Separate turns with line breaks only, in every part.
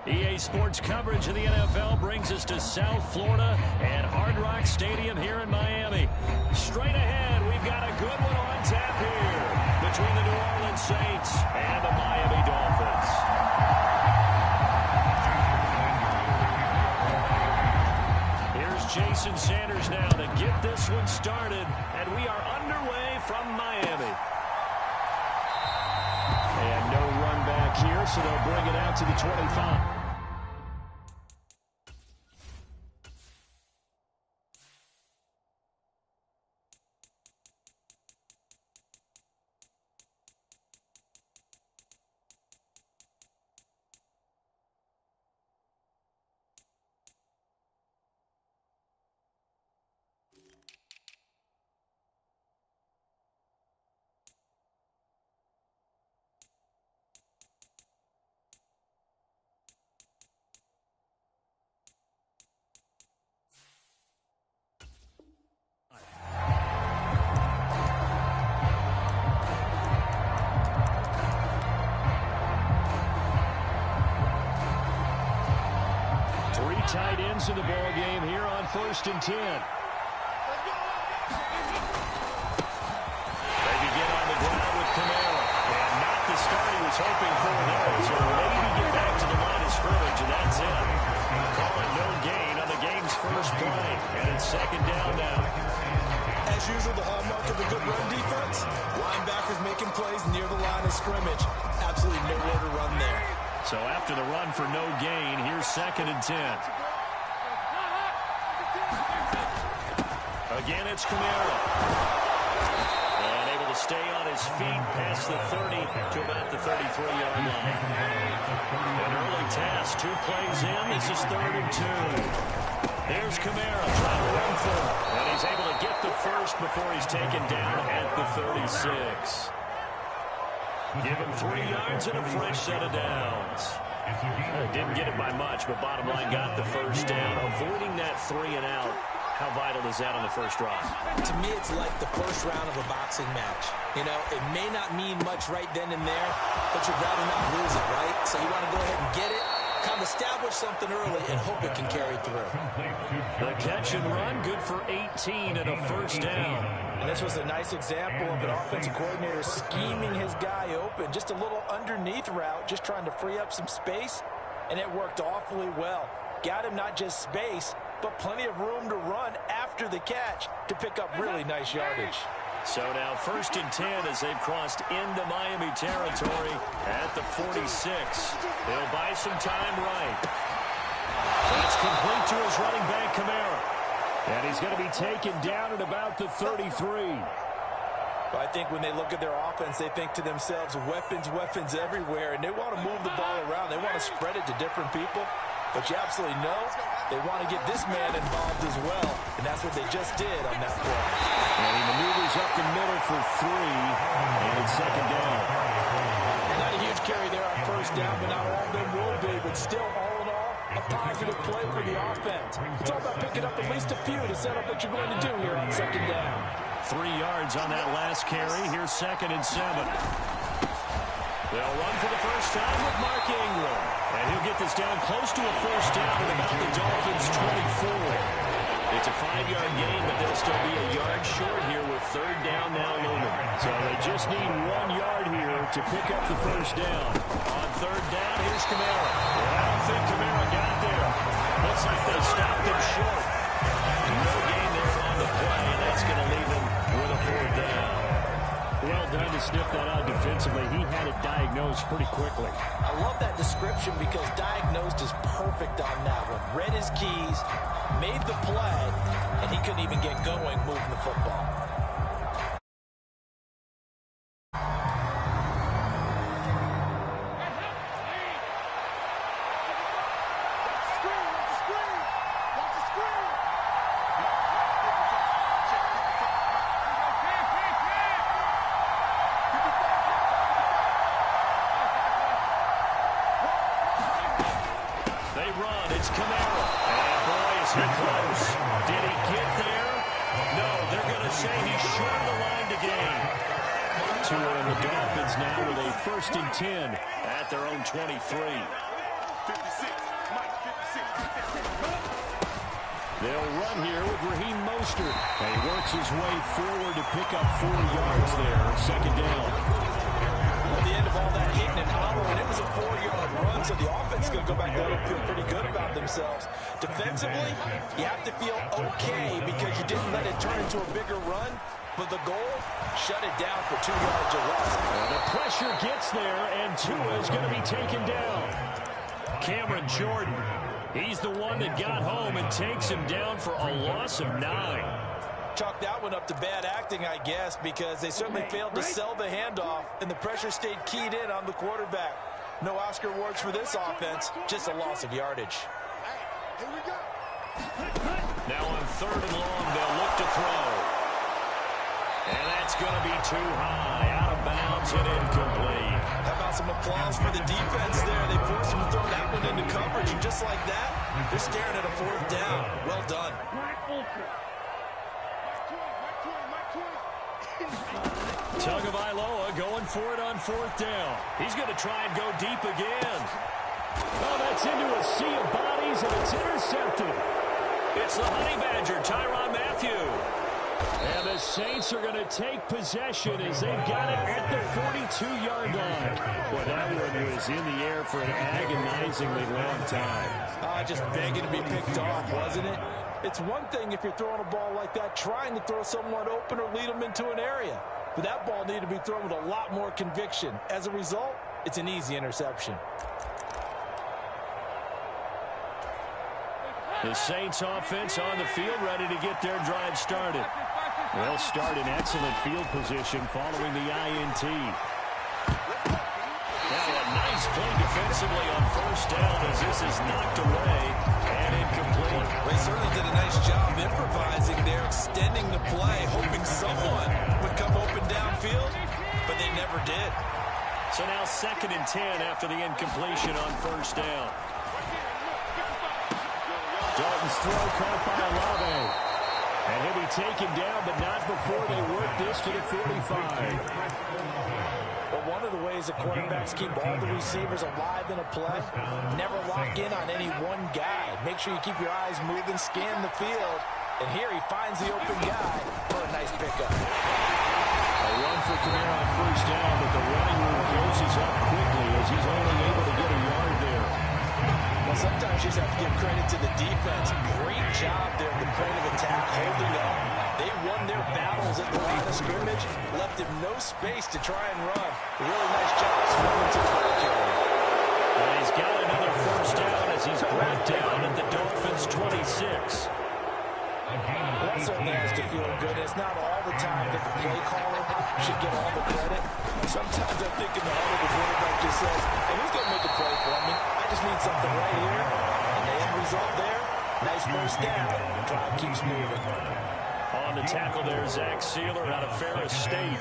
EA Sports coverage of the NFL brings us to South Florida and Hard Rock Stadium here in Miami. Straight ahead, we've got a good one on tap here between the New Orleans Saints and the Miami Dolphins. Here's Jason Sanders now to get this one started, and we are underway from Miami. And no run back here, so they'll bring it out to the 25. Tight ends in the ball game here on 1st and 10. They begin on the ground with Kamara, and not the start he was hoping for there. So maybe get back to the line of scrimmage, and that's it. Call it no gain on the game's first play, and it's 2nd down now.
As usual, the hallmark of a good run defense, linebackers making plays near the line of scrimmage. Absolutely nowhere to run there.
So after the run for no gain, here's 2nd and 10. Again, it's Kamara. And able to stay on his feet past the 30 to about the 33-yard line. An early task, 2 plays in. This is 3rd and 2. There's Kamara trying to run for him. And he's able to get the first before he's taken down at the 36. Give him 3 yards and a fresh set of downs. Didn't get it by much, but bottom line got the first down. Avoiding that 3 and out. How vital is that on the first drive?
To me, it's like the first round of a boxing match. You know, it may not mean much right then and there, but you'd rather not lose it, right? So you want to go ahead and get it, kind of establish something early, and hope it can carry through.
The catch and run, good for 18 and a first down.
And this was a nice example of an offensive coordinator scheming his guy open. Just a little underneath route, just trying to free up some space, and it worked awfully well. Got him not just space, but plenty of room to run after the catch to pick up really nice yardage.
So now 1st and 10 as they've crossed into Miami territory at the 46. They'll buy some time right. That's complete to his running back, Kamara. And he's going to be taken down at about the 33.
But I think when they look at their offense, they think to themselves, weapons, weapons everywhere, and they want to move the ball around. They want to spread it to different people. But you absolutely know they want to get this man involved as well, and that's what they just did on that play.
And he maneuvers up the middle for 3, and it's 2nd down.
Not a huge carry there on 1st down, but not all of them will be. But still, all in all, a positive play for the offense. It's all about picking up at least a few to set up what you're going to do here on 2nd down.
3 yards on that last carry. Here's 2nd and 7. They'll run for the first time with Mark Ingram. And he'll get this down close to a first down at about the Dolphins' 24. It's a 5-yard gain, but they'll still be a yard short here with 3rd down now looming. So they just need 1 yard here to pick up the first down. On 3rd down, here's Kamara. Well, I don't think Kamara got there. Looks like they stopped him short. No gain there on the play, and that's going to leave him with a 4th down. Well done to sniff that out defensively. He had it diagnosed pretty quickly.
I love that description because diagnosed is perfect on that one. Read his keys, made the play, and he couldn't even get going moving the football.
Tua and the Dolphins now with a 1st and 10 at their own 23. They'll run here with Raheem Mostert. And he works his way forward to pick up 4 yards there. Second down.
At the end of all that hitting and hollering, it was a 4-yard run, so the offense is going to go back there and feel pretty good about themselves. Defensively, you have to feel okay because you didn't let it turn into a bigger run. But the goal, shut it down for 2 yards or less.
Well, the pressure gets there, and Tua is going to be taken down. Cameron Jordan, he's the one that got home and takes him down for a loss of 9.
Chalk that one up to bad acting, I guess, because they certainly failed to sell the handoff, and the pressure stayed keyed in on the quarterback. No Oscar awards for this offense, just a loss of yardage.
Now on 3rd and long, they'll look to throw. And that's going to be too high, out of bounds and incomplete.
How about some applause for the defense there? They forced him to throw that one into coverage, and just like that, they're staring at a 4th down. Well done.
Tagovailoa going for it on 4th down. He's going to try and go deep again. Oh, that's into a sea of bodies, and it's intercepted. It's the Honey Badger, Tyrann Mathieu. And the Saints are going to take possession as they've got it at the 42-yard line. Boy, that one was in the air for an agonizingly long time.
Just begging to be picked off, wasn't it? It's one thing if you're throwing a ball like that, trying to throw someone open or lead them into an area. But that ball needed to be thrown with a lot more conviction. As a result, it's an easy interception.
The Saints offense on the field ready to get their drive started. They'll start in excellent field position following the INT. Now a nice play defensively on 1st down as this is knocked away and incomplete.
They certainly did a nice job improvising there, extending the play, hoping someone would come open downfield, but they never did.
So now 2nd and 10 after the incompletion on 1st down. Dalton's throw caught by Olave. And he'll be taken down, but not before they work this to the 45.
Well, one of the ways the quarterbacks keep all the receivers alive in a play, never lock in on any one guy. Make sure you keep your eyes moving, scan the field. And here he finds the open guy for a nice pickup.
A run for Kamara on 1st down, but the running room closes up quickly as he's only able to get a yard there.
Well, sometimes you just have to give credit to the defense. Great job there at the point of attack, holding up. They won their battles at the line of scrimmage, left him no space to try and run. A really nice job swinging to the ball carrier.
And he's got another 1st down as he's brought down at the Dolphins' 26.
Well, that certainly has to feel good. It's not all the time that the play caller should get all the credit. Sometimes I think in the heart of the quarterback just says, hey, who's going to make a play for me? I just need something right here. And the end result there, nice 1st down. Drive keeps moving.
On the tackle there, Zach Sealer out of Ferris State.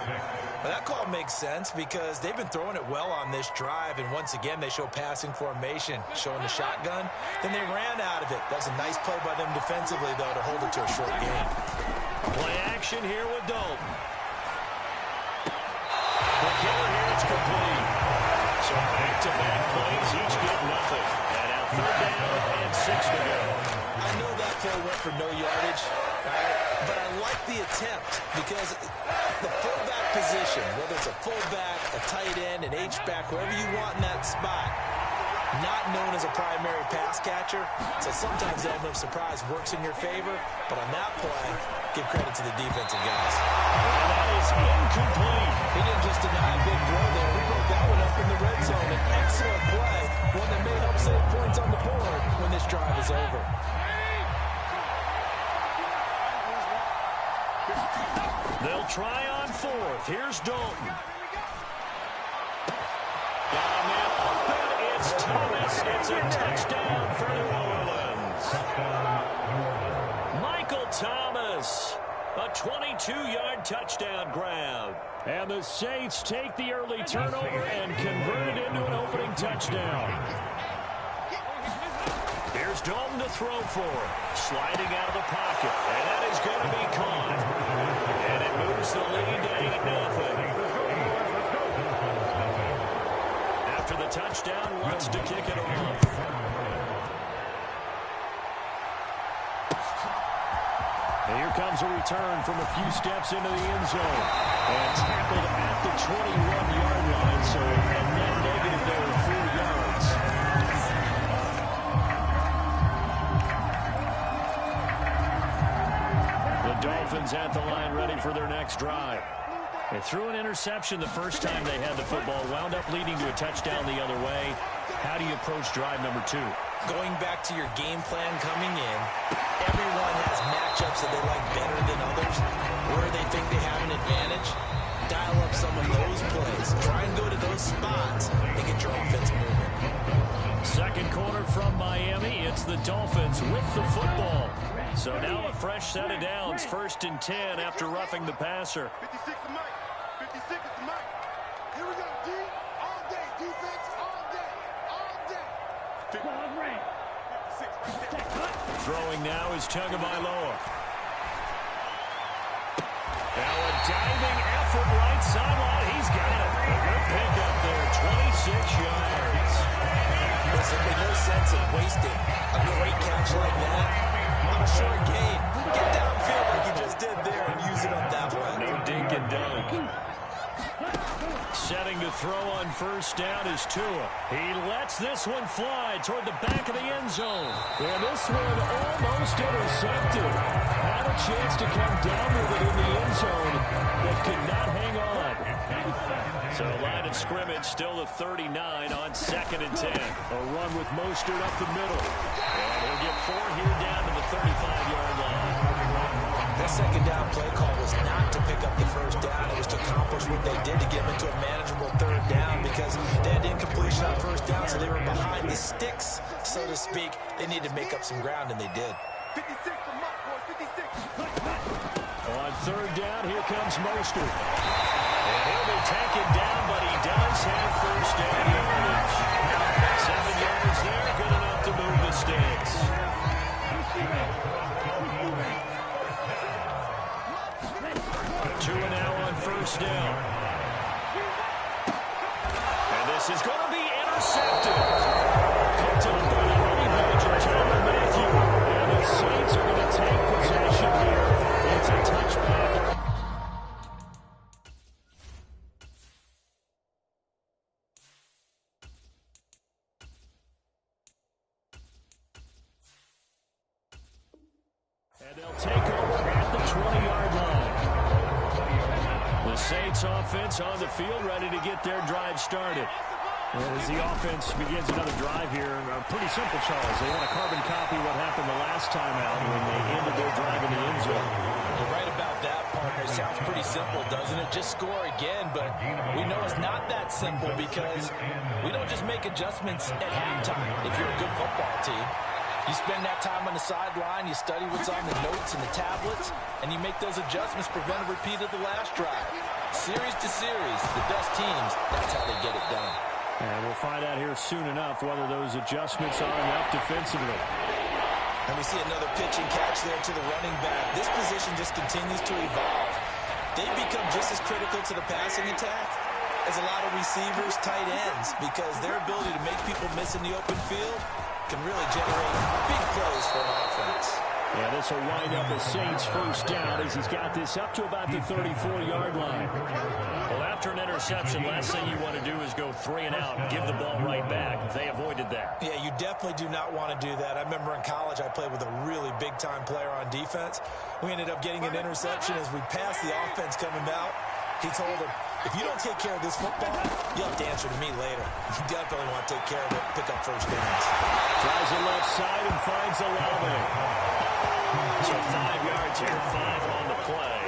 Well, that call makes sense because they've been throwing it well on this drive, and once again they show passing formation, showing the shotgun. Then they ran out of it. That was a nice play by them defensively, though, to hold it to a short game.
Play action here with Dalton. The killer here, it's complete. So back-to-back plays, each get nothing. And now 3rd down and 6 to go.
I know that play went for no yardage, but I like the attempt because the fullback position, whether it's a fullback, a tight end, an H-back, wherever you want in that spot, not known as a primary pass catcher, so sometimes the element of surprise works in your favor, but on that play, give credit to the defensive guys.
And that is incomplete.
He didn't just deny a big throw there. He broke that one up in the red zone. An excellent play, one that may help save points on the board when this drive is over.
They'll try on 4th. Here's Dalton. Got a man open. It's Thomas. It's a touchdown for New Orleans. Michael Thomas. A 22-yard touchdown grab. And the Saints take the early turnover and convert it into an opening touchdown. Here's Dalton to throw for. Sliding out of the pocket. And that is going to be caught. And it moves the lead to 8-0. after the touchdown wants to kick it off. And here comes a return from a few steps into the end zone. And tackled at the 21-yard line, so a net negative there of 4 yards. The Dolphins at the line ready for their next drive. They threw an interception the first time they had the football, wound up leading to a touchdown the other way. How do you approach drive number 2?
Going back to your game plan coming in, everyone has matchups that they like better than others, where they think they have an advantage. Dial up some of those plays. Try and go to those spots and get your offense moving.
Second quarter from Miami. It's the Dolphins with the football. So now a fresh set of downs. 1st and 10 after roughing the passer.
56 to Mike. 56 to Mike. Here we go, D. All day. Defense all day. All day.
Throwing now is Tagovailoa. Now a diving effort right sideline. He's got it. A good pickup there. 26 yards.
Listen, there's no sense in wasting a great catch like that on a short gain. Get downfield like you just did there and use it up that way.
No dink and dunk. Setting to throw on 1st down is Tua. He lets this one fly toward the back of the end zone. And this one almost intercepted. Had a chance to come down with it in the end zone, but could not hang on. So line of scrimmage still at 39 on 2nd and 10. A run with Mostert up the middle. And he'll get 4 here down to the 35-yard line.
That 2nd down play call was not to pick up the 1st down. It was to accomplish what they did to get them into a manageable 3rd down because they had incompletion on 1st down, so they were behind the sticks, so to speak. They needed to make up some ground, and they did.
56 to Mike, boys. 56.
On 3rd down, here comes Mostert. And he'll be taken down, but he does have 1st down yardage. 7 yards there, good enough to move the sticks. 2 now on 1st down. And this is going to be intercepted. Picked up by the running back, Tyrann Mathieu. And the Saints are going to take possession here. It's a touchback. And they'll take over at the 20-yard line. The Saints offense on the field, ready to get their drive started. As the offense begins another drive here, pretty simple, Charles. They want to carbon copy what happened the last time out when they ended their drive in the end zone.
You're right about that, partner. Sounds pretty simple, doesn't it? Just score again, but we know it's not that simple because we don't just make adjustments at halftime if you're a good football team. You spend that time on the sideline, you study what's on the notes and the tablets, and you make those adjustments, prevent a repeat of the last drive. Series to series, the best teams, that's how they get it done.
And we'll find out here soon enough whether those adjustments are enough defensively.
And we see another pitch and catch there to the running back. This position just continues to evolve. They become just as critical to the passing attack as a lot of receivers, tight ends, because their ability to make people miss in the open field can really generate big plays for an offense.
Yeah, this will wind up a Saints 1st down as he's got this up to about the 34-yard line. Well, after an interception, last thing you want to do is go 3 and out and give the ball right back. They avoided that.
Yeah, you definitely do not want to do that. I remember in college I played with a really big-time player on defense. We ended up getting an interception as we passed the offense coming out. He told him, if you don't take care of this football, you'll have to answer to me later. You definitely want to take care of it, pick up 1st downs.
Tries the left side and finds Olave. So 5 yards here, 5 on the play.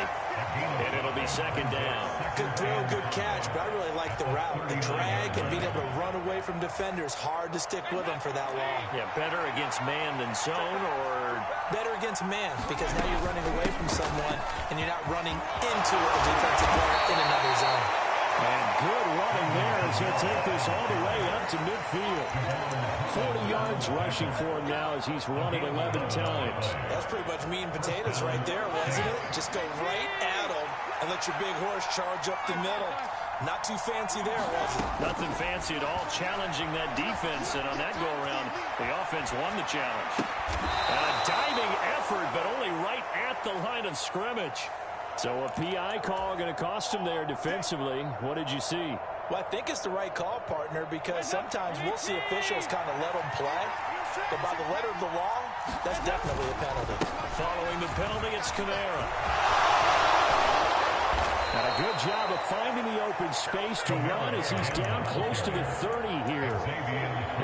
And it'll be 2nd down.
Good throw, good catch, but I really like the route. The drag and being able to run away from defenders, hard to stick with them for that long.
Yeah, better against man than zone, or
better against man, because now you're running away from someone and you're not running into a defensive player in another zone.
And good running there as he'll take this all the way up to midfield. 40 yards rushing for him now as he's run it 11 times.
That's pretty much meat and potatoes right there, wasn't it? Just go right at him and let your big horse charge up the middle. Not too fancy there, was it?
Nothing fancy at all, challenging that defense, and on that go-around, the offense won the challenge. And a diving effort, but only right at the line of scrimmage. So a PI call going to cost him there defensively. What did you see?
Well, I think it's the right call, partner, because sometimes we'll see officials kind of let them play. But by the letter of the law, that's definitely a penalty.
Following the penalty, it's Kamara. And a good job of finding the open space to run as he's down close to the 30 here.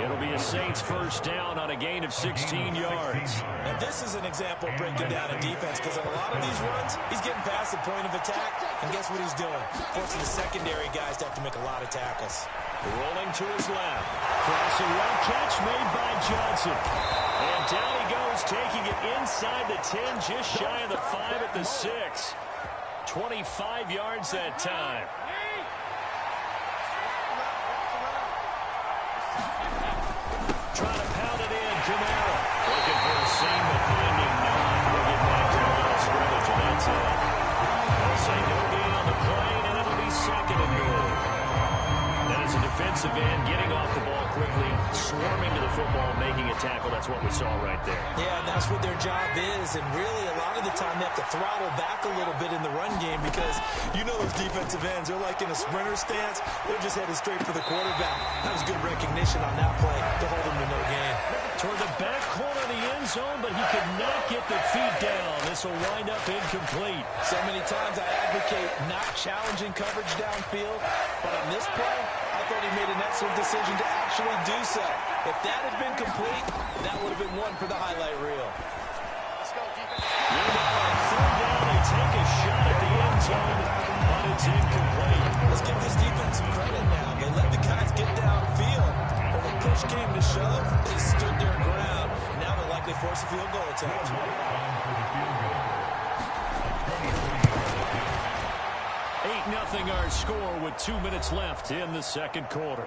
It'll be a Saints first down on a gain of 16 yards.
And this is an example of breaking down a defense, because on a lot of these runs, he's getting past the point of attack, and guess what he's doing? Forcing the secondary guys to have to make a lot of tackles.
Rolling to his left. Crossing route catch made by Johnson. And down he goes, taking it inside the 10, just shy of the 5 at the 6. 25 yards that time. Trying to pound it in, Kamara. Looking for a seam, but finding none. We'll get back to the line of scrimmage, and that's it. They'll say no gain on the play, and it'll be second and goal. That is a defensive end getting off the ball quickly, swarming to the football, making a tackle. That's what we saw right there.
Yeah, that's what their job is, and really a lot of the time they have to throttle back a little bit in the run game, because you know those defensive ends, they're like in a sprinter stance. They're just headed straight for the quarterback. That was good recognition on that play to hold him to no gain.
Toward the back corner of the end zone, but he could not get the feet down. This will wind up incomplete.
So many times I advocate not challenging coverage downfield, but on this play, I thought he made an excellent decision to actually do so. If that had been complete, that would have been one for the highlight reel.
Meanwhile, on third down, they take a shot at the end zone, but it's incomplete.
Let's give this defense some credit now. They let the guys get downfield, but when push came to shove, they stood their ground. Now they'll likely force a field goal attempt.
8-0 our score with 2 minutes left in the second quarter.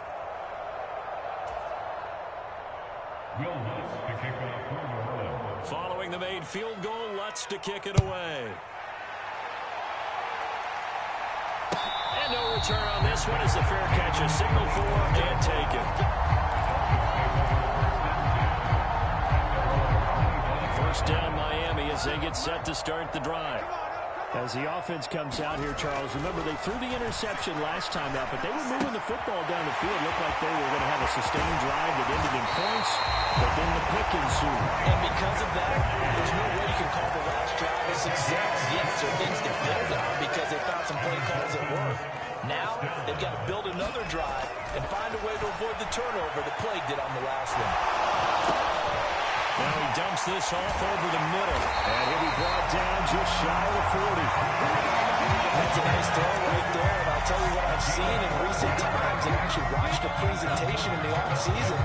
Following the made field goal, Lutz to kick it away. And no return on this one as the fair catch is signaled for and taken. First down Miami as they get set to start the drive. As the offense comes out here, Charles, remember they threw the interception last time out, but they were moving the football down the field. Looked like they were going to have a sustained drive that ended in points, but then the pick ensued.
And because of that, there's no way you can call the last drive a success. Yes, there are things to build on because they found some play calls that work. Now, they've got to build another drive and find a way to avoid the turnover that plagued it on the last one.
Now he dumps this off over the middle, and he'll be brought down just shy of the 40.
That's a nice throw right there, and I'll tell you what I've seen in recent times, and actually watched a presentation in the offseason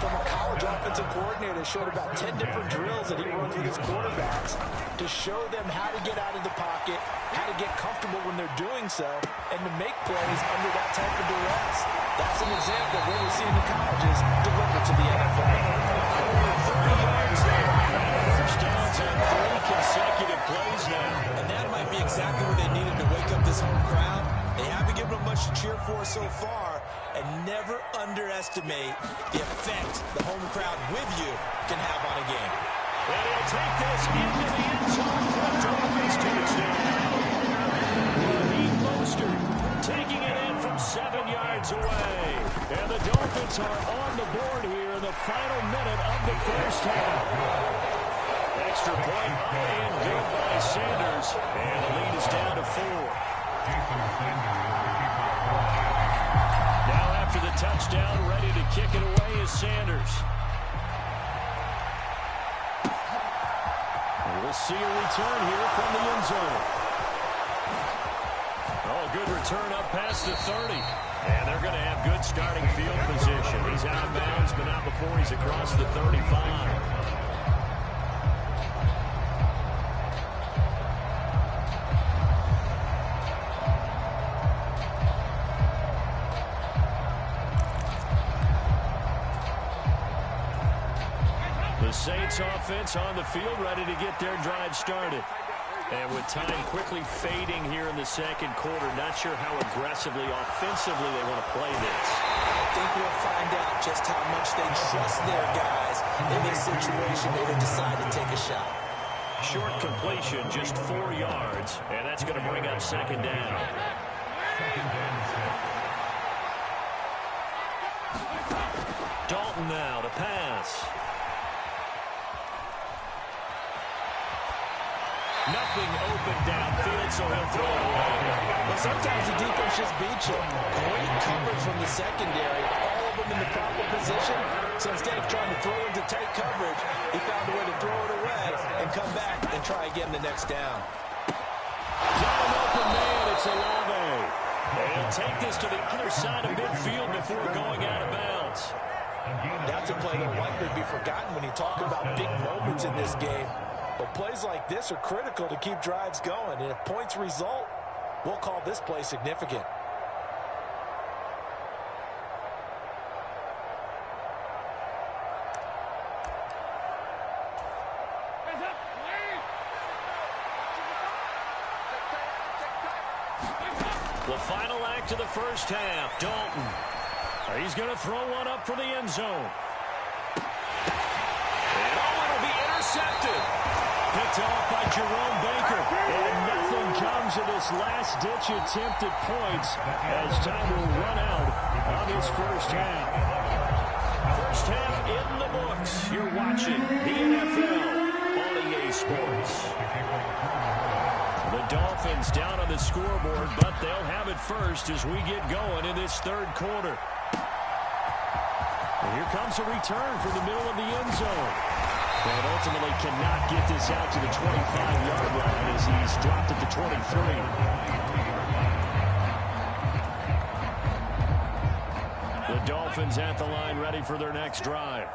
from a college offensive coordinator that showed about 10 different drills that he runs with his quarterbacks to show them how to get out of the pocket, how to get comfortable when they're doing so, and to make plays under that type of duress. That's an example of what we're seeing the colleges deliver to the NFL.
First downs on 3 consecutive plays now.
And that might be exactly what they needed to wake up this home crowd. They haven't given them much to cheer for so far, and never underestimate the effect the home crowd with you can have on a game.
And he'll take this into the end zone for a Dolphins touchdown. Raheem Mostert taking it in from 7 yards away. And the Dolphins are on the board here in the final minute of the first half. Extra point and good by Sanders. And the lead is down to 4. Now after the touchdown, ready to kick it away is Sanders. And we'll see a return here from the end zone. Oh, good return up past the 30. And they're going to have good starting field position. He's out of bounds, but not before he's across the 35. The Saints offense on the field ready to get their drive started. And with time quickly fading here in the second quarter, not sure how aggressively, offensively they want to play this.
I think we'll find out just how much they trust their guys in this situation if they decide to take a shot.
Short completion, just 4 yards, and that's going to bring up second down. Dalton now to pass. Nothing open downfield, so he'll throw it away.
But sometimes the defense just beats you. Great coverage from the secondary. All of them in the proper position. So instead of trying to throw into tight coverage, he found a way to throw it away and come back and try again the next down.
Got an open man. It's Olave. And take this to the other side of midfield before going out of bounds.
That's a play that will likely be forgotten when you talk about big moments in this game. But plays like this are critical to keep drives going. And if points result, we'll call this play significant.
The final act of the first half, Dalton. He's going to throw one up for the end zone. And it'll be intercepted. Picked off by Jerome Baker. And nothing comes of this last-ditch attempt at points as time will run out on his first half. First half in the books. You're watching the NFL on EA Sports. The Dolphins down on the scoreboard, but they'll have it first as we get going in this third quarter. And here comes a return from the middle of the end zone. And ultimately cannot get this out to the 25-yard line as he's dropped at the 23. The Dolphins at the line ready for their next drive.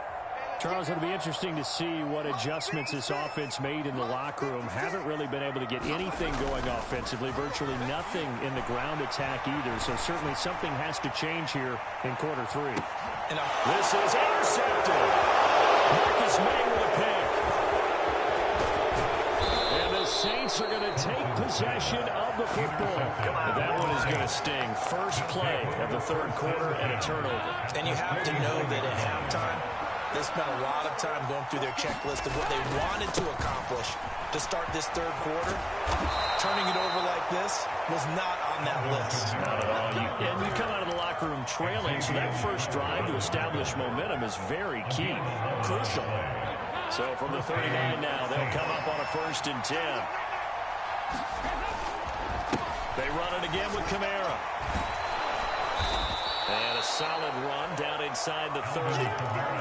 Charles, it'll be interesting to see what adjustments this offense made in the locker room. Haven't really been able to get anything going offensively, virtually nothing in the ground attack either. So certainly something has to change here in quarter three.
And
this is intercepted. Marcus May with a pick. And the Saints are going to take possession of the football. That one is going to sting. First play of the third quarter and a turnover.
And you have to know that at halftime, they spent a lot of time going through their checklist of what they wanted to accomplish to start this third quarter. Turning it over like this was not on that list.
Not at all. And you come out of the locker room trailing, so that first drive to establish momentum is very key. Crucial. So from the 39 now, they'll come up on a 1st and 10. They run it again with Kamara. And a solid run down inside the 30.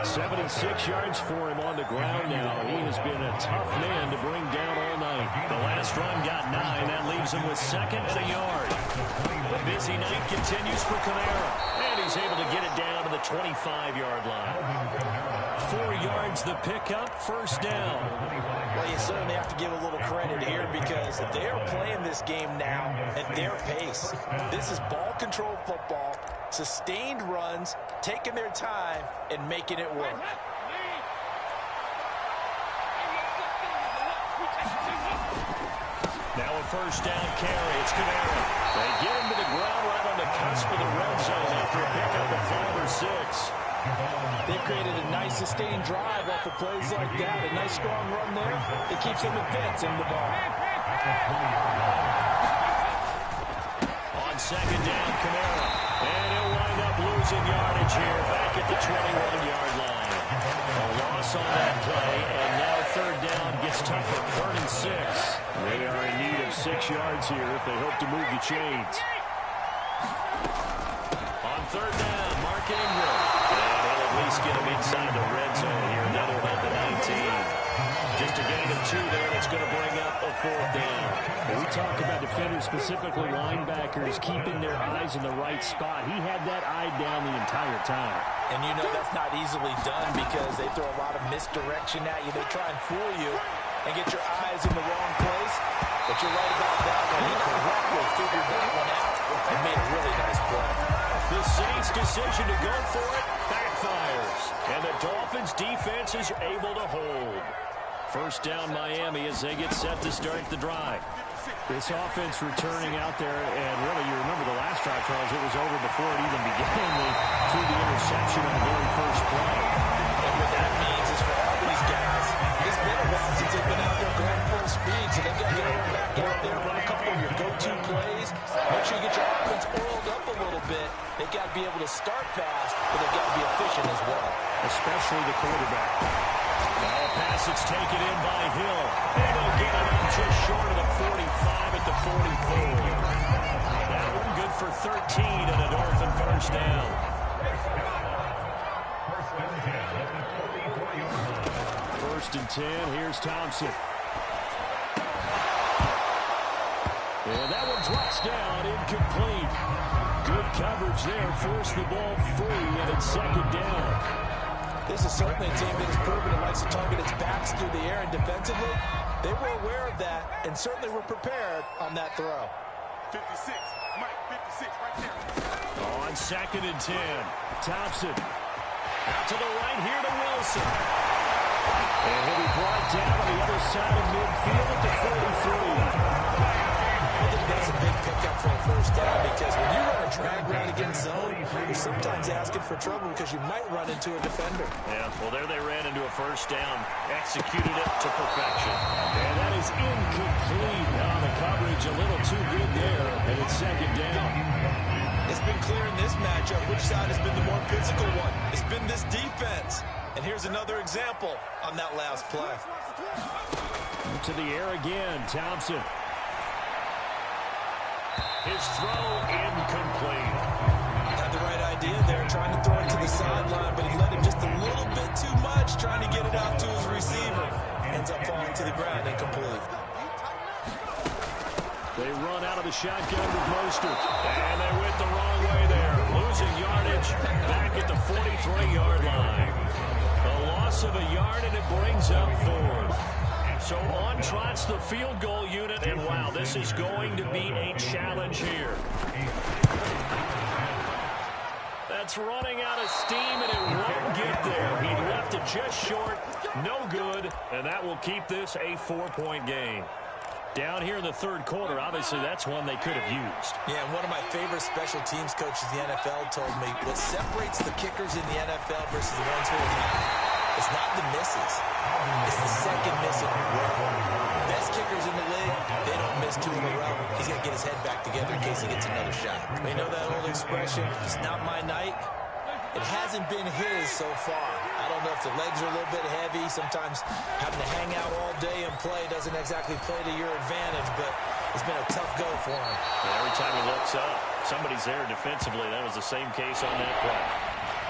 76 yards for him on the ground now. He has been a tough man to bring down all night. The last run got 9. That leaves him with 2nd and a yard. The busy night continues for Kamara. And he's able to get it down to the 25-yard line. 4 yards the pickup, 1st down.
Well, you certainly have to give a little credit here because they're playing this game now at their pace. This is ball control football. Sustained runs, taking their time, and making it work.
Now a 1st down carry. It's Kamara. They get him to the ground right on the cusp of the red zone after a pickup of 5 or 6.
They created a nice sustained drive off of plays like that. A nice strong run there. It keeps them advanced in the ball.
On 2nd down, Kamara. And he'll wind up losing yardage here back at the 21-yard line. A loss on that play, and now 3rd down gets tougher. 3rd and 6. They are in need of 6 yards here if they hope to move the chains. On 3rd down, Mark Ingram. And he'll at least get him inside the red zone here. Another about the 19. Just a gain of 2 there. That's going to bring up a 4th down. We talk about defenders, specifically linebackers, keeping their eyes in the right spot. He had that eye down the entire time.
And you know that's not easily done because they throw a lot of misdirection at you. They try and fool you and get your eyes in the wrong place. But you're right about that one. He correctly figured that one out and made a really nice play.
The Saints' decision to go for it backfires. And the Dolphins' defense is able to hold. First down Miami as they get set to start the drive.
This offense returning out there, and really, you remember the last drive, Charles, it was over before it even began. They threw the interception on the very first play.
And what that means is for all these guys, it's been a while since they've been out there going full speed, so they've got to get back out there, run a couple of your go-to plays, make sure you get your offense oiled up a little bit. They've got to be able to start fast, but they've got to be efficient as well.
Especially the quarterback.
Now a pass that's taken in by Hill. And he'll get it up just short of the 45 at the 44. That one good for 13 and a Dolphin first down.
First and 10, here's Thompson. And that one drops down, incomplete. Good coverage there, forced the ball free, and it's second down.
This is certainly a team that has proven it likes to target its backs through the air, and defensively, they were aware of that and certainly were prepared on that throw.
56, Mike, 56, right there.
On second and 10, Thompson. Out to the right here to Wilson.
And he'll be brought down on the other side of midfield at the 33.
I think that's a big pickup for a first down because when you run a drag route against zone, you're sometimes asking for trouble because you might run into a defender.
Yeah, well, there they ran into a first down. Executed it to perfection.
And that is incomplete. Now the coverage a little too good there, and it's second down.
It's been clear in this matchup which side has been the more physical one. It's been this defense. And here's another example on that last play.
To the air again, Thompson.
His throw incomplete.
Had the right idea there, trying to throw it to the sideline, but he let him just a little bit too much, trying to get it out to his receiver. Ends up falling to the ground incomplete.
They run out of the shotgun with Mostert.
And they went the wrong way there. Losing yardage back at the 43-yard line. A loss of a yard, and it brings up fourth. So on trots the field goal unit, and wow, this is going to be a challenge here. That's running out of steam, and it won't get there. He left it just short, no good, and that will keep this a 4-point game. Down here in the third quarter, obviously that's one they could have used.
Yeah, and one of my favorite special teams coaches in the NFL told me what separates the kickers in the NFL versus the ones who are not. It's not the misses. It's the second miss in a row. Best kickers in the league, they don't miss two in a row. He's got to get his head back together in case he gets another shot. We know that old expression, it's not my night. It hasn't been his so far. I don't know if the legs are a little bit heavy. Sometimes having to hang out all day and play doesn't exactly play to your advantage, but it's been a tough go for him.
And every time he looks up, somebody's there defensively. That was the same case on that play.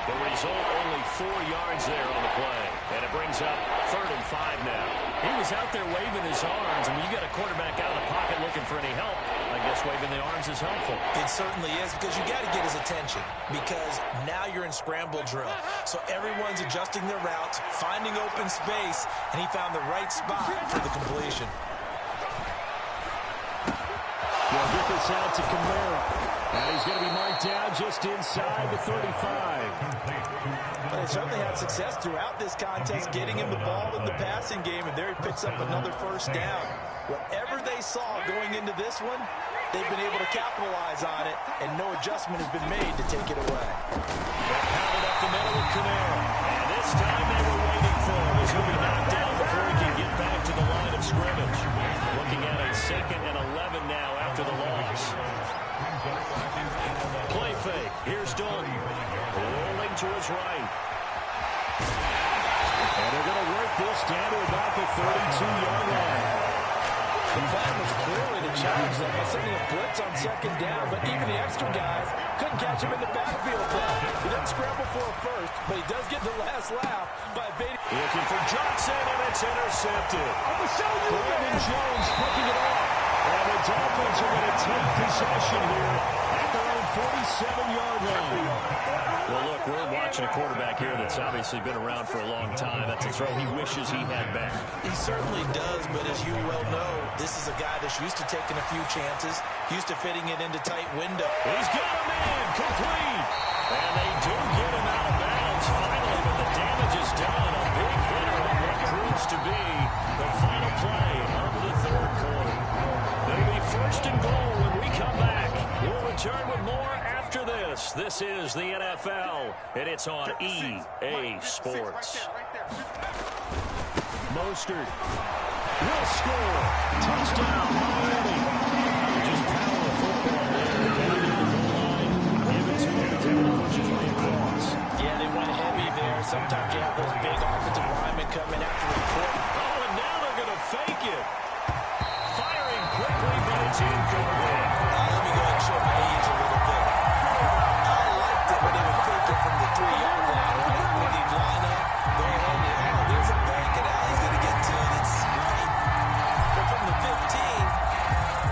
The result, only 4 yards there on the play. And it brings up 3rd and 5 now.
He was out there waving his arms, and when you got a quarterback out of the pocket looking for any help, I guess waving the arms is helpful.
It certainly is, because you got to get his attention, because now you're in scramble drill. So everyone's adjusting their routes, finding open space, and he found the right spot for the completion.
They'll get this out to Kamara. And he's going to be marked down just inside the 35.
But they certainly had success throughout this contest, getting him the ball in the passing game, and there he picks up another first down. Whatever they saw going into this one, they've been able to capitalize on it, and no adjustment has been made to take it away.
They pounded up the middle with Kamara. And this time they were waiting for him. He's going to be knocked down before he can get back to the line of scrimmage. Looking at a 2nd and 11 now after the loss. Play fake. Here's Dalton. Rolling to his right.
And they're going to work this down to about the 32-yard line.
The plan was clearly to challenge them by sending a blitz on 2nd down, but even the extra guys couldn't catch him in the backfield. He doesn't scramble for a first, but he does get the last laugh by baiting.
Looking for Johnson, and it's intercepted.
Brandon Jones picking it off. And the Dolphins are going to take possession here at their own 47-yard line.
Well, look, we're watching a quarterback here that's obviously been around for a long time. That's a throw he wishes he had back.
He certainly does, but as you well know, this is a guy that's used to taking a few chances, used to fitting it into tight window.
He's got him in, complete. And they do get him out of bounds finally, but the damage is done. A big hitter on what proves to be This is the NFL, and it's on EA Sports.
Mostert will score. Touchdown, Miami. Just power football there. Down to the goal line. Give it to him. Taylor pushes right across.
Yeah, they went heavy there. Sometimes you have those big offensive linemen coming after the court.
Oh, and now they're going to fake it. Firing quickly, but it's incomplete.
Let me go ahead and show my age a little bit. I liked it when they would fake it from the 3-yard line, right? When they line up, go ahead and, oh, there's a fake, and now he's going to get to it. It's great. But from the 15,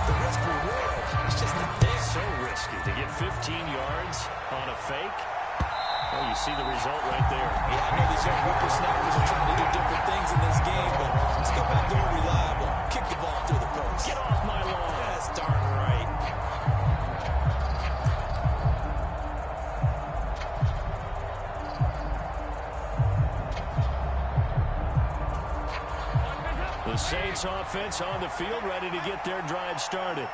the risk reward, it's just not there.
So risky to get 15 yards on a fake. Well, you see the result right there.
Yeah, I know these young whippersnappers are trying to do different things in this game, but let's go back to reliable. Kick the ball through the post.
Get off my lawn.
That's darn right.
The Saints offense on the field, ready to get their drive started.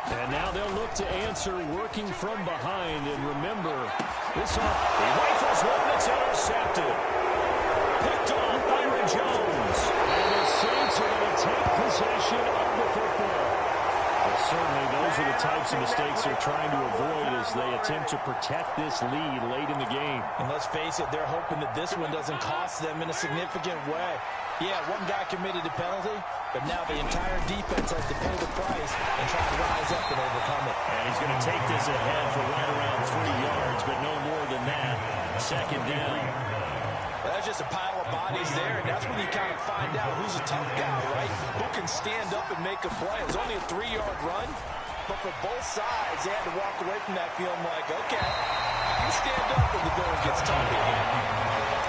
And now they'll look to answer working from behind. And remember, this off.
He rifles one that's intercepted. Picked off Byron Jones.
And the Saints are going to take possession of the football. Well, certainly those are the types of mistakes they're trying to avoid as they attempt to protect this lead late in the game.
And let's face it, they're hoping that this one doesn't cost them in a significant way. Yeah, one guy committed a penalty, but now the entire defense has to pay the price and try to rise up and overcome it.
And he's going to take this ahead for right around 3 yards, but no more than that. Second down.
That's just a pile of bodies there, and that's when you kind of find out who's a tough guy, right? Who can stand up and make a play. It was only a 3-yard run, but for both sides, they had to walk away from that feeling like, okay, you stand up when the going gets tough again.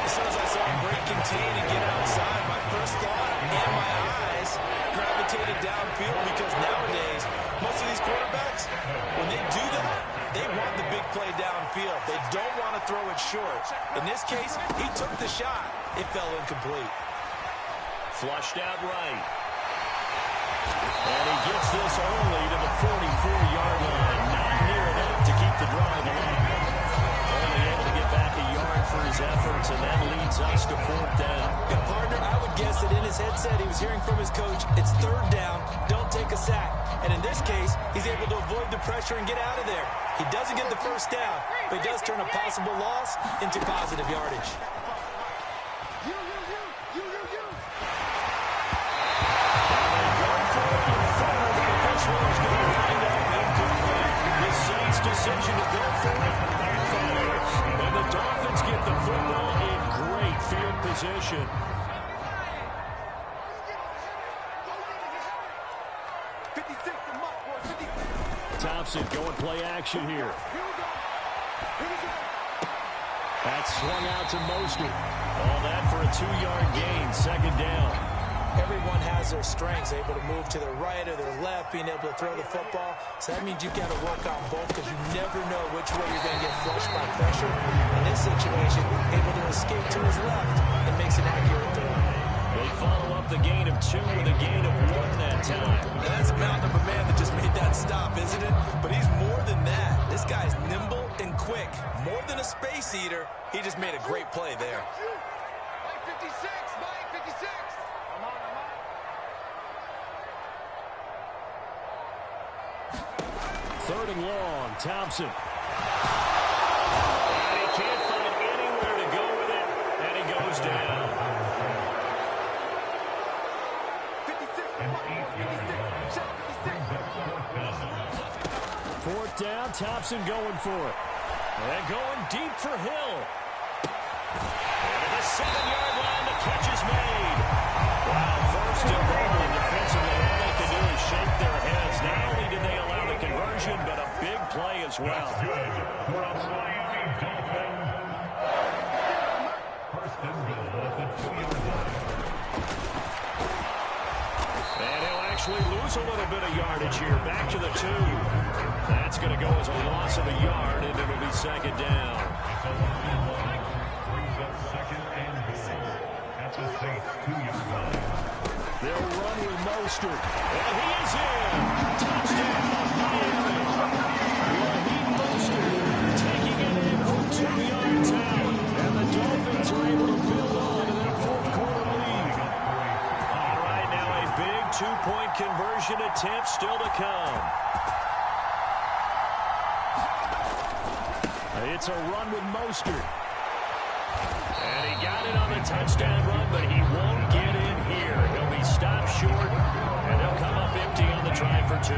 As soon as I saw him break contain and get outside, my first thought and my eyes gravitated downfield because nowadays, most of these quarterbacks, when they do that, they want the big play downfield. They don't want to throw it short. In this case, he took the shot. It fell incomplete.
Flushed out right. And he gets this only to the 44-yard line. Not near enough to keep the drive alive. Only able to get back a yard for his efforts, and that leads us to 4th down.
Yeah, partner, I would guess that in his headset he was hearing from his coach, it's 3rd down, don't take a sack. And in this case, he's able to avoid the pressure and get out of there. He doesn't get the first down, but he does turn a possible loss into positive yardage.
Decision to go for it backfires. And the Dolphins get the football in great field position.
Thompson going play action here. That's swung out to Mostert.
All that for a 2-yard gain, 2nd down.
Everyone has their strengths, able to move to their right or their left, being able to throw the football. So that means you've got to work on both because you never know which way you're going to get flushed by pressure. In this situation, able to escape to his left and makes an accurate throw.
They follow up the gain of 2 with a gain of 1 that time.
Now that's a mountain of a man that just made that stop, isn't it? But he's more than that. This guy's nimble and quick. More than a space eater, he just made a great play there.
Mike 56, Mike 56. Come on.
3rd and long, Thompson.
And he can't find anywhere to go with it, and he goes down.
4th down, Thompson going for it.
And going deep for Hill. And at the 7-yard line, the catch is made. Wow, 1st and goal. Defensively, all they can do is shake their heads. Not only did they allow the conversion, but a big play as well. And he'll actually lose a little bit of yardage here. Back to the 2. That's going to go as a loss of a yard, and it'll be 2nd down.
They'll run with Mostert.
And he is in. Touchdown, Miami. Raheem Mostert taking it in. two-point conversion attempt still to come.
It's a run with Mostert.
And he got it on the touchdown run, but he won't get in here. He'll be stopped short, and they'll come up empty on the drive for two.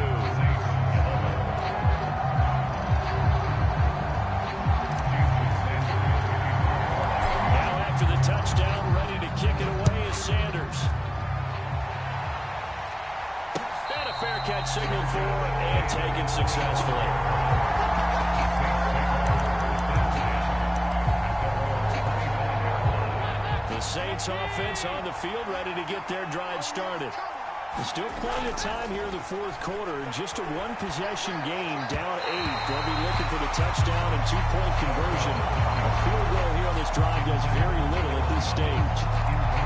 Now after the touchdown, ready to kick it away is Sanders. And a fair catch signaled for and taken successfully. Saints offense on the field, ready to get their drive started.
Still plenty of time here in the fourth quarter. Just a one-possession game, down 8. They'll be looking for the touchdown and two-point conversion. A field goal here on this drive does very little at this stage.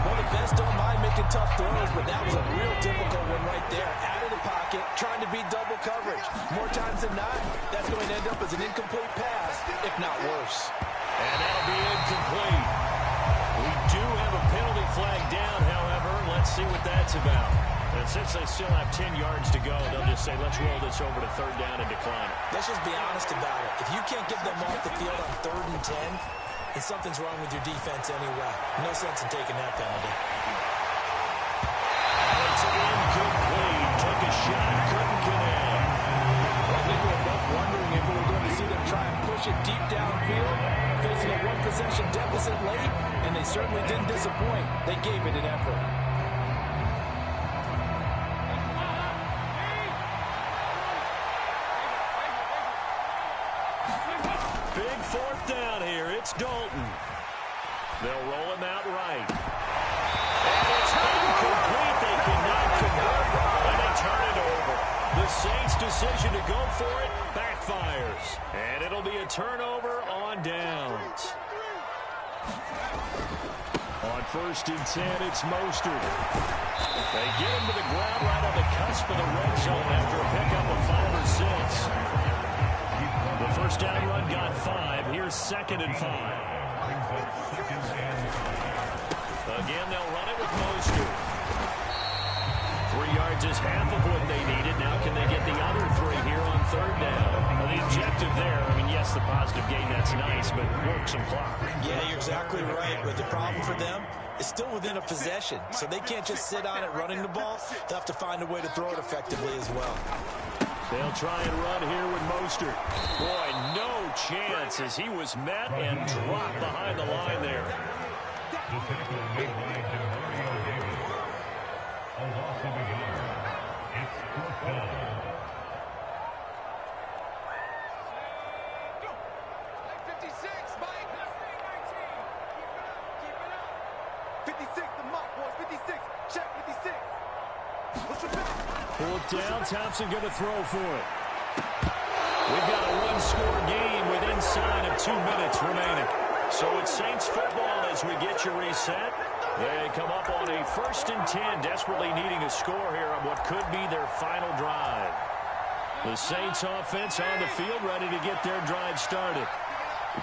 Well, the best don't mind making tough throws, but that was a real difficult one right there. Out of the pocket, trying to beat double coverage. More times than not, that's going to end up as an incomplete pass, if not worse.
And that'll be incomplete. We do have a penalty flag down, however. Let's see what that's about. And since they still have 10 yards to go, they'll just say, let's roll this over to third down and decline it.
Let's just be honest about it. If you can't get them off the field on 3rd and 10, then something's wrong with your defense anyway. No sense in taking that penalty.
It's incomplete. Took a shot, couldn't connect.
I think we were both wondering if we were going to see them try and push it deep downfield, facing a one-possession deficit late, and they certainly didn't disappoint. They gave it an effort.
Big fourth down here. It's Dalton. They'll roll him out right. And it's incomplete. They cannot convert, and they turn it over. The Saints' decision to go for it backfires. And it'll be a turnover on downs.
On 1st and 10, it's Mostert.
They get him to the ground right on the cusp of the red zone after a pickup of 5 or 6. The first down run got 5. Here's 2nd and 5. Again, they'll run it with Mostert. 3 yards is half of what they needed. Now can they get the other 3 here on 3rd down? Well, the objective there, I mean, yes, the positive gain, that's nice, but work some clock.
Yeah, you're exactly right. But the problem for them is still within a possession. So they can't just sit on it running the ball. They'll have to find a way to throw it effectively as well.
They'll try and run here with Mostert.
Boy, no chance as he was met and dropped behind the line there.
Fourth down, Thompson going to throw for it.
We've got a one-score game with inside of 2 minutes remaining. So it's Saints football as we get you reset. They come up on a 1st and 10, desperately needing a score here on what could be their final drive. The Saints offense on the field, ready to get their drive started.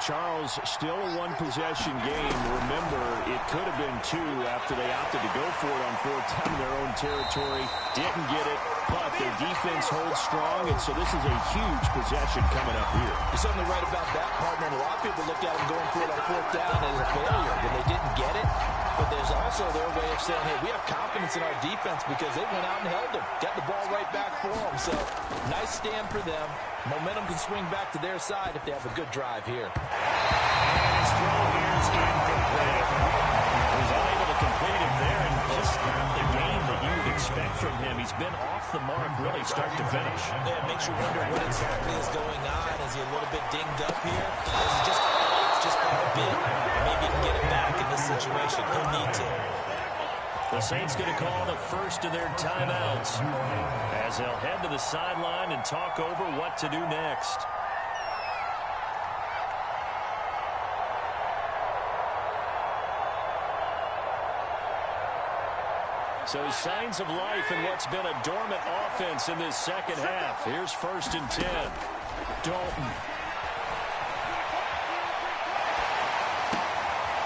Charles, still a one-possession game. Remember, it could have been 2 after they opted to go for it on 4th down in their own territory. Didn't get it, but their defense holds strong, and so this is a huge possession coming up here.
You're certainly right about that, partner. And a lot of people look at them going for it on 4th down as a failure when they didn't get it. But there's also their way of saying, hey, we have confidence in our defense because they went out and held them. Got the ball right back for them. So, nice stand for them. Momentum can swing back to their side if they have a good drive here.
And his throw here is incomplete. He was unable to complete it there, and just not the game that you would expect from him. He's been off the mark really start to finish.
Yeah, it makes you wonder what exactly is going on. Is he a little bit dinged up here? Or is he just by a bit? Maybe he can get it back in this situation. He'll need to.
The Saints going to call the first of their timeouts as they'll head to the sideline and talk over what to do next. So signs of life in what's been a dormant offense in this second half. Here's 1st and 10. Dalton.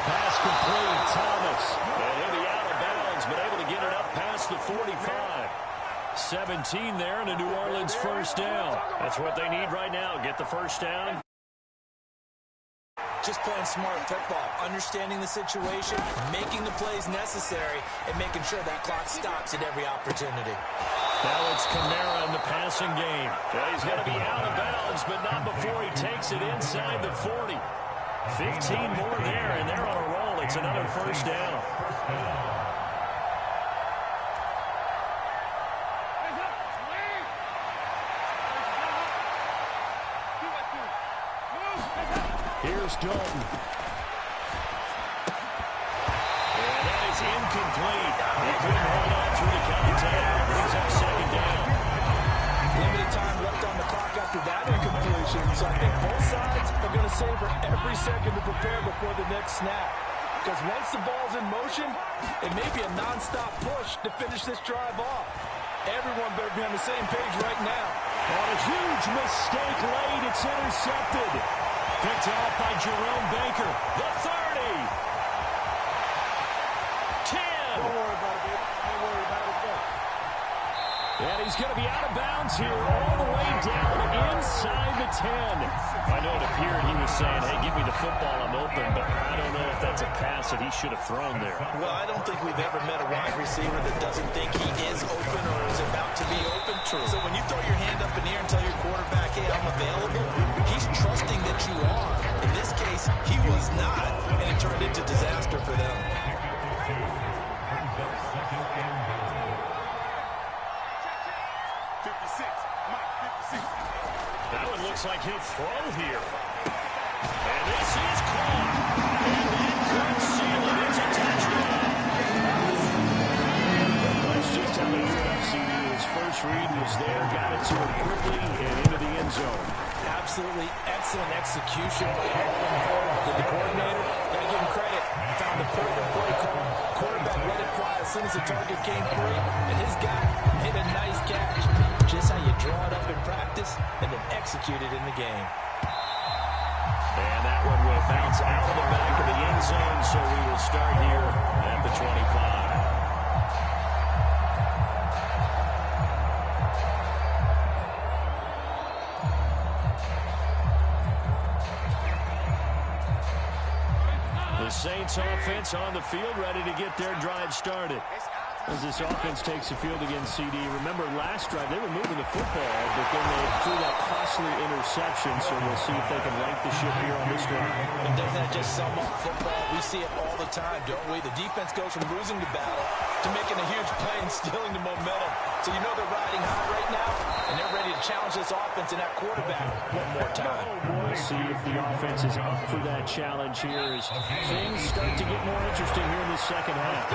Pass complete, Thomas.
And he'll be out of bounds, but able to get it up past the 45. 17 there and a New Orleans first down. That's what they need right now. Get the first down.
Just playing smart football, understanding the situation, making the plays necessary, and making sure that clock stops at every opportunity.
Now it's Kamara in the passing game. He's going to be out of bounds, but not before he takes it inside the 40. 15 more there, and they're on a roll. It's another first down.
Here's Dalton.
And that is incomplete. He couldn't hold on through the contact. Brings up second down.
Limited time left on the clock after that incompletion, so I think both sides are going to savor every second to prepare before the next snap. Because once the ball's in motion, it may be a non-stop push to finish this drive off. Everyone better be on the same page right now.
On a huge mistake late, it's intercepted. Picked off by Jerome Baker. The 30. 10.
Don't worry about it, baby. Don't worry about it. Go.
And he's going to be out of bounds here all the way down inside the 10. I know it appeared he was saying, hey, give me the football, I'm open, but I don't know if that's a pass that he should have thrown there.
Well, I don't think we've ever met a wide receiver that doesn't think he is open or is about to be open. True. So when you throw your hand up in the air and tell your quarterback, hey, I'm available, he's trusting that you are. In this case, he was not, and it turned into disaster for them.
56. Mike, 56.
That one looks like he'll throw here. And this is caught. And that could seal it. It's a touchdown. That's just how they do it. CD, his first read was there, got it to him quickly and into the end zone.
Absolutely excellent execution by Harlan Ford, the coordinator. Got to give him credit. Found the perfect play call. Quarterback let it fly as soon as the target came free, and his guy hit a nice catch. Just how you draw it up in practice and then execute it in the game.
And that one will bounce out of the back of the end zone, so we will start here at the 25. The Saints offense on the field, ready to get their drive started. As this offense takes the field against CD. Remember, last drive, they were moving the football, but then they threw that costly interception, so we'll see if they can right the ship here on this drive.
And doesn't that just sum up football? We see it all the time, don't we? The defense goes from losing the battle to making a huge play and stealing the momentum. So you know they're riding high right now, and they're ready to challenge this offense and that quarterback one more time.
We'll see if the offense is up for that challenge here as things start to get more interesting here in the second half.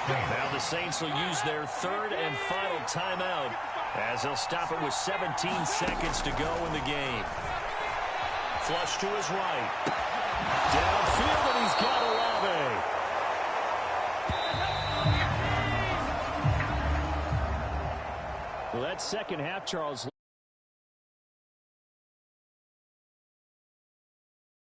Now the Saints will use their third and final timeout as they'll stop it with 17 seconds to go in the game. Flush to his right. Downfield, and he's got Olave. Well, that second half, Charles.